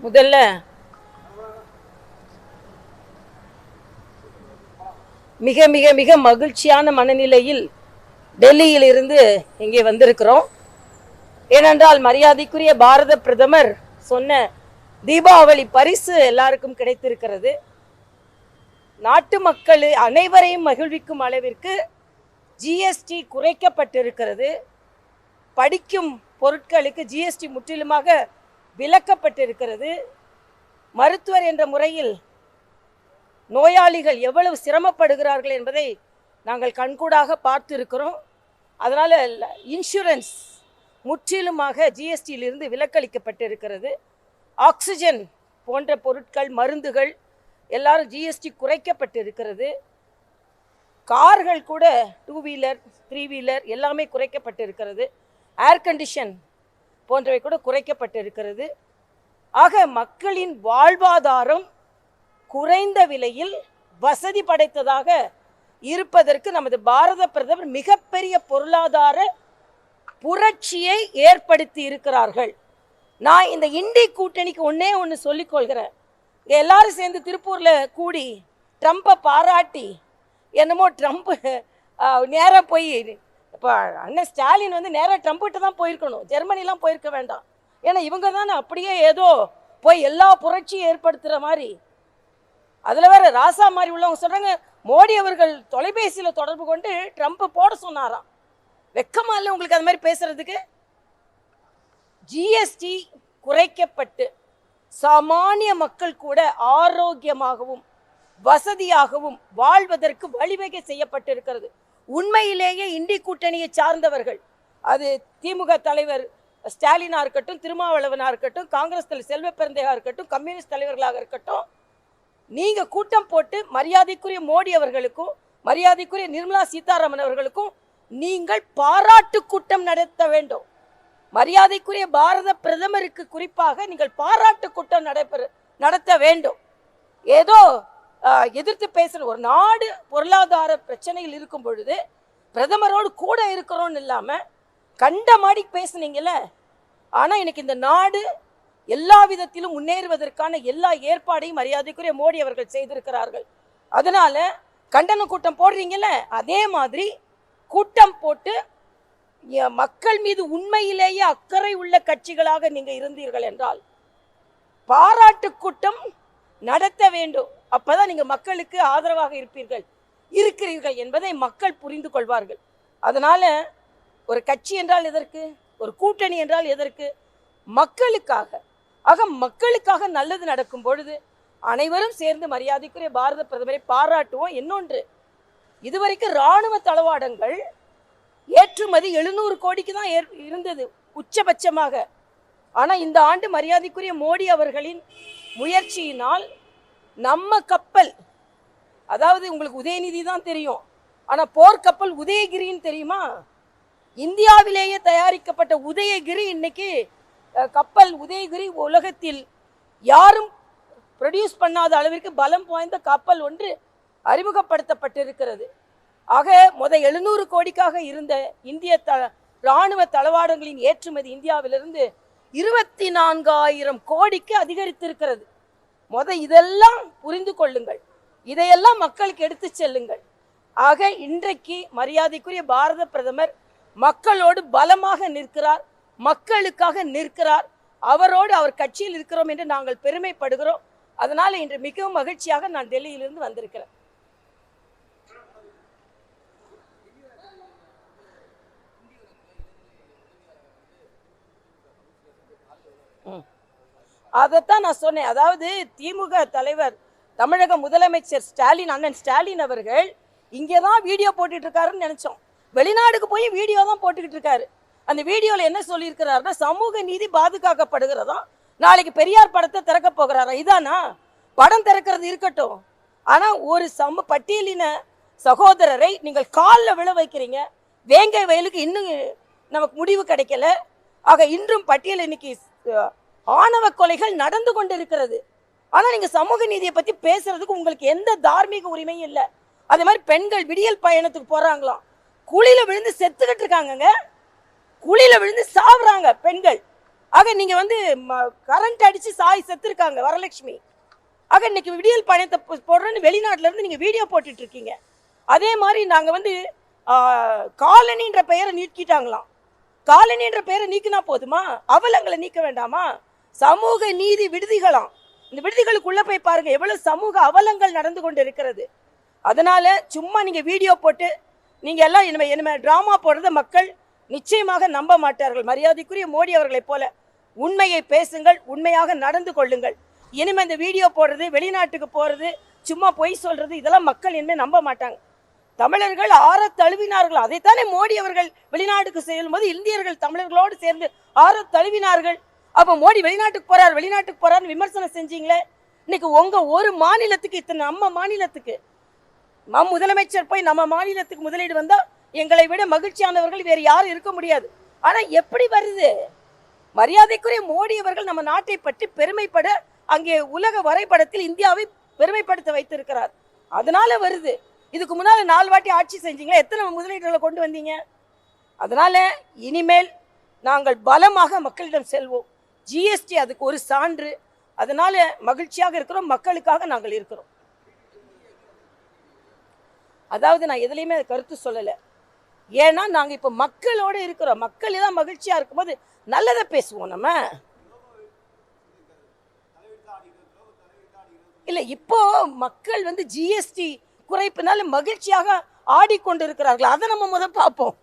முதல்ல மிக மிக மிக மகிழ்ச்சியான மனநிலையில் டெல்லியில் இருந்து இங்கே வந்திருக்கிறோம். ஏனென்றால் மரியாதைக்குரிய பாரத பிரதமர் சொன்ன தீபாவளி பரிசு எல்லாருக்கும் கிடைத்திருக்கிறது. நாட்டு மக்கள் அனைவரையும் மகிழ்விக்கும் அளவிற்கு ஜிஎஸ்டி குறைக்கப்பட்டிருக்கிறது. படிக்கும் பொருட்களுக்கு ஜிஎஸ்டி முற்றிலுமாக விலக்கப்பட்டிருக்கிறது. மருத்துவர் என்ற முறையில் நோயாளிகள் எவ்வளவு சிரமப்படுகிறார்கள் என்பதை நாங்கள் கண்கூடாக பார்த்திருக்கிறோம். அதனால் இன்சூரன்ஸ் முற்றிலுமாக ஜிஎஸ்டியிலிருந்து விலக்களிக்கப்பட்டிருக்கிறது. ஆக்சிஜன் போன்ற பொருட்கள், மருந்துகள் எல்லாரும் ஜிஎஸ்டி குறைக்கப்பட்டிருக்கிறது. கார்கள் கூட 2 வீலர் 3 வீலர் எல்லாமே குறைக்கப்பட்டிருக்கிறது. ஏர் கண்டிஷன் போன்றவை கூட குறைக்கப்பட்டிருக்கிறது. ஆக மக்களின் வாழ்வாதாரம் குறைந்த விலையில் வசதி படைத்ததாக இருப்பதற்கு நமது பாரத பிரதமர் மிகப்பெரிய பொருளாதார புரட்சியை ஏற்படுத்தி இருக்கிறார்கள். நான் இந்த இண்டி கூட்டணிக்கு ஒன்று சொல்லிக்கொள்கிறேன். எல்லாரும் சேர்ந்து திருப்பூரில் கூடி ட்ரம்ப்பை பாராட்டி என்னமோ ட்ரம்ப் நேராக போய் இப்போ அண்ணன் ஸ்டாலின் நேராக ட்ரம்ப்கிட்ட தான் போயிருக்கணும், ஜெர்மனிலாம் போயிருக்க வேண்டாம். ஏன்னா இவங்க தானே அப்படியே ஏதோ போய் எல்லா புரட்சியும் ஏற்படுத்துகிற மாதிரி. அதில் வேற ராசா மாதிரி உள்ளவங்க சொல்கிறாங்க, மோடி அவர்கள் தொலைபேசியில் தொடர்பு கொண்டு ட்ரம்ப்பை போட சொன்னாராம். வெக்கமா இல்லை உங்களுக்கு அது மாதிரி பேசுறதுக்கு? ஜிஎஸ்டி குறைக்கப்பட்டு சாமானிய மக்கள் கூட ஆரோக்கியமாகவும் வசதியாகவும் வாழ்வதற்கு வழிவகை செய்யப்பட்டிருக்கிறது. உண்மையிலேயே இண்டி கூட்டணியை சார்ந்தவர்கள், அது திமுக தலைவர் ஸ்டாலினா இருக்கட்டும், திருமாவளவனா இருக்கட்டும், காங்கிரஸ் தலைவர் செல்வ பெருந்தையா இருக்கட்டும், கம்யூனிஸ்ட் தலைவர்களாக இருக்கட்டும், நீங்க கூட்டம் போட்டு மரியாதைக்குரிய மோடி அவர்களுக்கும் மரியாதைக்குரிய நிர்மலா சீதாராமன் அவர்களுக்கும் நீங்கள் பாராட்டு கூட்டம் நடத்த வேண்டும். மரியாதைக்குரிய பாரத பிரதமருக்கு குறிப்பாக நீங்கள் பாராட்டு கூட்டம் நடத்த வேண்டும். ஏதோ எதிர்த்து பேசுற ஒரு நாடு பொருளாதார பிரச்சனையில் இருக்கும் பொழுது பிரதமரோடு கூட இருக்கிறோன்னு இல்லாமல் கண்ட மாடி பேசுனீங்கல்ல. ஆனால் இன்னைக்கு இந்த நாடு எல்லா விதத்திலும் முன்னேறுவதற்கான எல்லா ஏற்பாடையும் மரியாதைக்குரிய மோடி அவர்கள் செய்திருக்கிறார்கள். அதனால கண்டன கூட்டம் போடுறீங்கல்ல, அதே மாதிரி கூட்டம் போட்டு மக்கள் மீது உண்மையிலேயே அக்கறை உள்ள கட்சிகளாக நீங்க இருந்தீர்கள் என்றால் பாராட்டு கூட்டம் நடத்த வேண்டும். அப்பதான் நீங்க மக்களுக்கு ஆதரவாக இருக்கிறீர்கள் என்பதை மக்கள் புரிந்து கொள்வார்கள். அதனால ஒரு கட்சி என்றால் எதற்கு, ஒரு கூட்டணி என்றால் எதற்கு? மக்களுக்காக. ஆக மக்களுக்காக நல்லது நடக்கும் பொழுது அனைவரும் சேர்ந்து மரியாதைக்குரிய பாரத பிரதமரை பாராட்டுவோம். இன்னொன்று, இதுவரைக்கும் இராணுவ தளவாடங்கள் ஏற்றுமதி 700 கோடிக்கு தான் இருந்தது உச்சபட்சமாக. ஆனால் இந்த ஆண்டு மரியாதைக்குரிய மோடி அவர்களின் முயற்சியினால் நம்ம கப்பல், அதாவது உங்களுக்கு உதயநிதி தான் தெரியும், ஆனால் போர்க்கப்பல் உதயகிரின்னு தெரியுமா? இந்தியாவிலேயே தயாரிக்கப்பட்ட உதயகிரி இன்னைக்கு கப்பல் உதயகிரி உலகத்தில் யாரும் ப்ரொடியூஸ் பண்ணாத அளவிற்கு பலம் வாய்ந்த கப்பல் ஒன்று அறிமுகப்படுத்தப்பட்டிருக்கிறது. ஆக 700 கோடிக்காக இருந்த இந்திய இராணுவ தளவாடங்களின் ஏற்றுமதி இந்தியாவிலிருந்து 24,000 கோடிக்கு அதிகரித்திருக்கிறது. இதெல்லாம் புரிந்து கொள்ளுங்கள், இதையெல்லாம் மக்களுக்கு எடுத்து செல்லுங்கள். ஆக இன்றைக்கு மரியாதைக்குரிய பாரத பிரதமர் மக்களோடு பலமாக நிற்கிறார், மக்களுக்காக நிற்கிறார். அவரோடு அவர் கட்சியில் இருக்கிறோம் என்று நாங்கள் பெருமைப்படுகிறோம். அதனால இன்று மிகவும் மகிழ்ச்சியாக நான் டெல்லியிலிருந்து வந்திருக்கிறேன். அதைத்தான் நான் சொன்னேன். அதாவது திமுக தலைவர் தமிழக முதலமைச்சர் ஸ்டாலின், அண்ணன் ஸ்டாலின் அவர்கள் இங்கே தான் வீடியோ போட்டுட்டு இருக்காருன்னு நினைச்சோம். வெளிநாடுக்கு போய் வீடியோ தான் போட்டுக்கிட்டு இருக்காரு. அந்த வீடியோவில் என்ன சொல்லியிருக்கிறாருன்னா, சமூக நீதி பாதுகாக்கப்படுகிறதா, நாளைக்கு பெரியார் படத்தை திறக்க போகிறாரா. இதானா? படம் திறக்கிறது இருக்கட்டும், ஆனால் ஒரு பட்டியலின சகோதரரை நீங்கள் காலில் விழ வைக்கிறீங்க. வேங்கை வயலுக்கு இன்னும் நமக்கு முடிவு கிடைக்கல. ஆக இன்றும் பட்டியல் இன்னைக்கு ஆணவ கொலைகள் நடந்து கொண்டு இருக்கிறது. ஆனால் நீங்கள் சமூக நீதியை பற்றி பேசுறதுக்கு உங்களுக்கு எந்த தார்மீக உரிமையும் இல்லை. அதே மாதிரி பெண்கள் விடியல் பயணத்துக்கு போகிறாங்களாம், குழியில் விழுந்து செத்துக்கிட்டு இருக்காங்கங்க, குழியில் விழுந்து சாவுறாங்க பெண்கள். ஆக நீங்க வந்து கரண்ட் அடிச்சு சாய் செத்துருக்காங்க வரலட்சுமி. ஆக இன்னைக்கு விடியல் பயணத்தை போடுறேன்னு வெளிநாட்டுல இருந்து நீங்க வீடியோ போட்டுட்டு இருக்கீங்க. அதே மாதிரி நாங்க வந்து காலனின்ற பெயரை நீக்கிட்டாங்களாம். காலனின்ற பெயரை நீக்கினா போதுமா? அவலங்களை நீக்க வேண்டாமா? சமூக நீதி விடுதிகளாம். இந்த விடுதிகளுக்குள்ள போய் பாருங்க எவ்வளவு சமூக அவலங்கள் நடந்து கொண்டு இருக்கிறது. அதனால சும்மா நீங்க வீடியோ போட்டு நீங்க எல்லாம் இனிமே டிராமா போடுறத மக்கள் நிச்சயமாக நம்ப மாட்டார்கள். மரியாதைக்குரிய மோடி அவர்களை போல உண்மையை பேசுங்கள், உண்மையாக நடந்து கொள்ளுங்கள். இனிமே இந்த வீடியோ போடுறது, வெளிநாட்டுக்கு போறது, சும்மா பொய் சொல்றது, இதெல்லாம் மக்கள் இனிமேல் நம்ப மாட்டாங்க. தமிழர்கள் ஆற தழுவினார்கள். அதைத்தானே மோடி அவர்கள் வெளிநாட்டுக்கு செல்லும் போது இந்தியர்கள் தமிழர்களோடு சேர்ந்து ஆற தழுவினார்கள். அப்ப மோடி வெளிநாட்டுக்கு போறாருன்னு விமர்சனம் செஞ்சீங்களே. இன்னைக்கு உங்க ஒரு மாநிலத்துக்கு இத்தனை, நம்ம மாநிலத்துக்கு முதலமைச்சர் போய் நம்ம மாநிலத்துக்கு முதலீடு வந்தா எங்களை விட மகிழ்ச்சியானவர்கள் வேறு யாரும் இருக்க முடியாது. ஆனா எப்படி வருது? மரியாதைக்குரிய மோடி அவர்கள் நம்ம நாட்டை பற்றி பெருமைப்பட அங்கே உலக வரைபடத்தில் இந்தியாவை பெருமைப்படுத்த வைத்திருக்கிறார். அதனால வருது. இதுக்கு முன்னால 4 வாட்டி ஆட்சி செஞ்சீங்களா? எத்தனை முதலீடுகளை கொண்டு வந்தீங்க? அதனால இனிமேல் நாங்கள் பலமாக மக்களிடம் செல்வோம். ஜிஎஸ்டி அதுக்கு ஒரு சான்று. அதனால மகிழ்ச்சியாக இருக்கிறோம், மக்களுக்காக நாங்கள் இருக்கிறோம். அதாவது நான் எதுலையுமே கருத்து சொல்லலை. ஏன்னா நாங்க இப்ப மக்களோட இருக்கிறோம். மக்கள் தான் மகிழ்ச்சியா இருக்கும்போது நல்லதை பேசுவோம். நம்ம இல்ல இப்போ மக்கள் வந்து ஜிஎஸ்டி குறைப்பினால மகிழ்ச்சியாக ஆடிக்கொண்டிருக்கிறார்கள். அதை நம்ம பார்ப்போம்.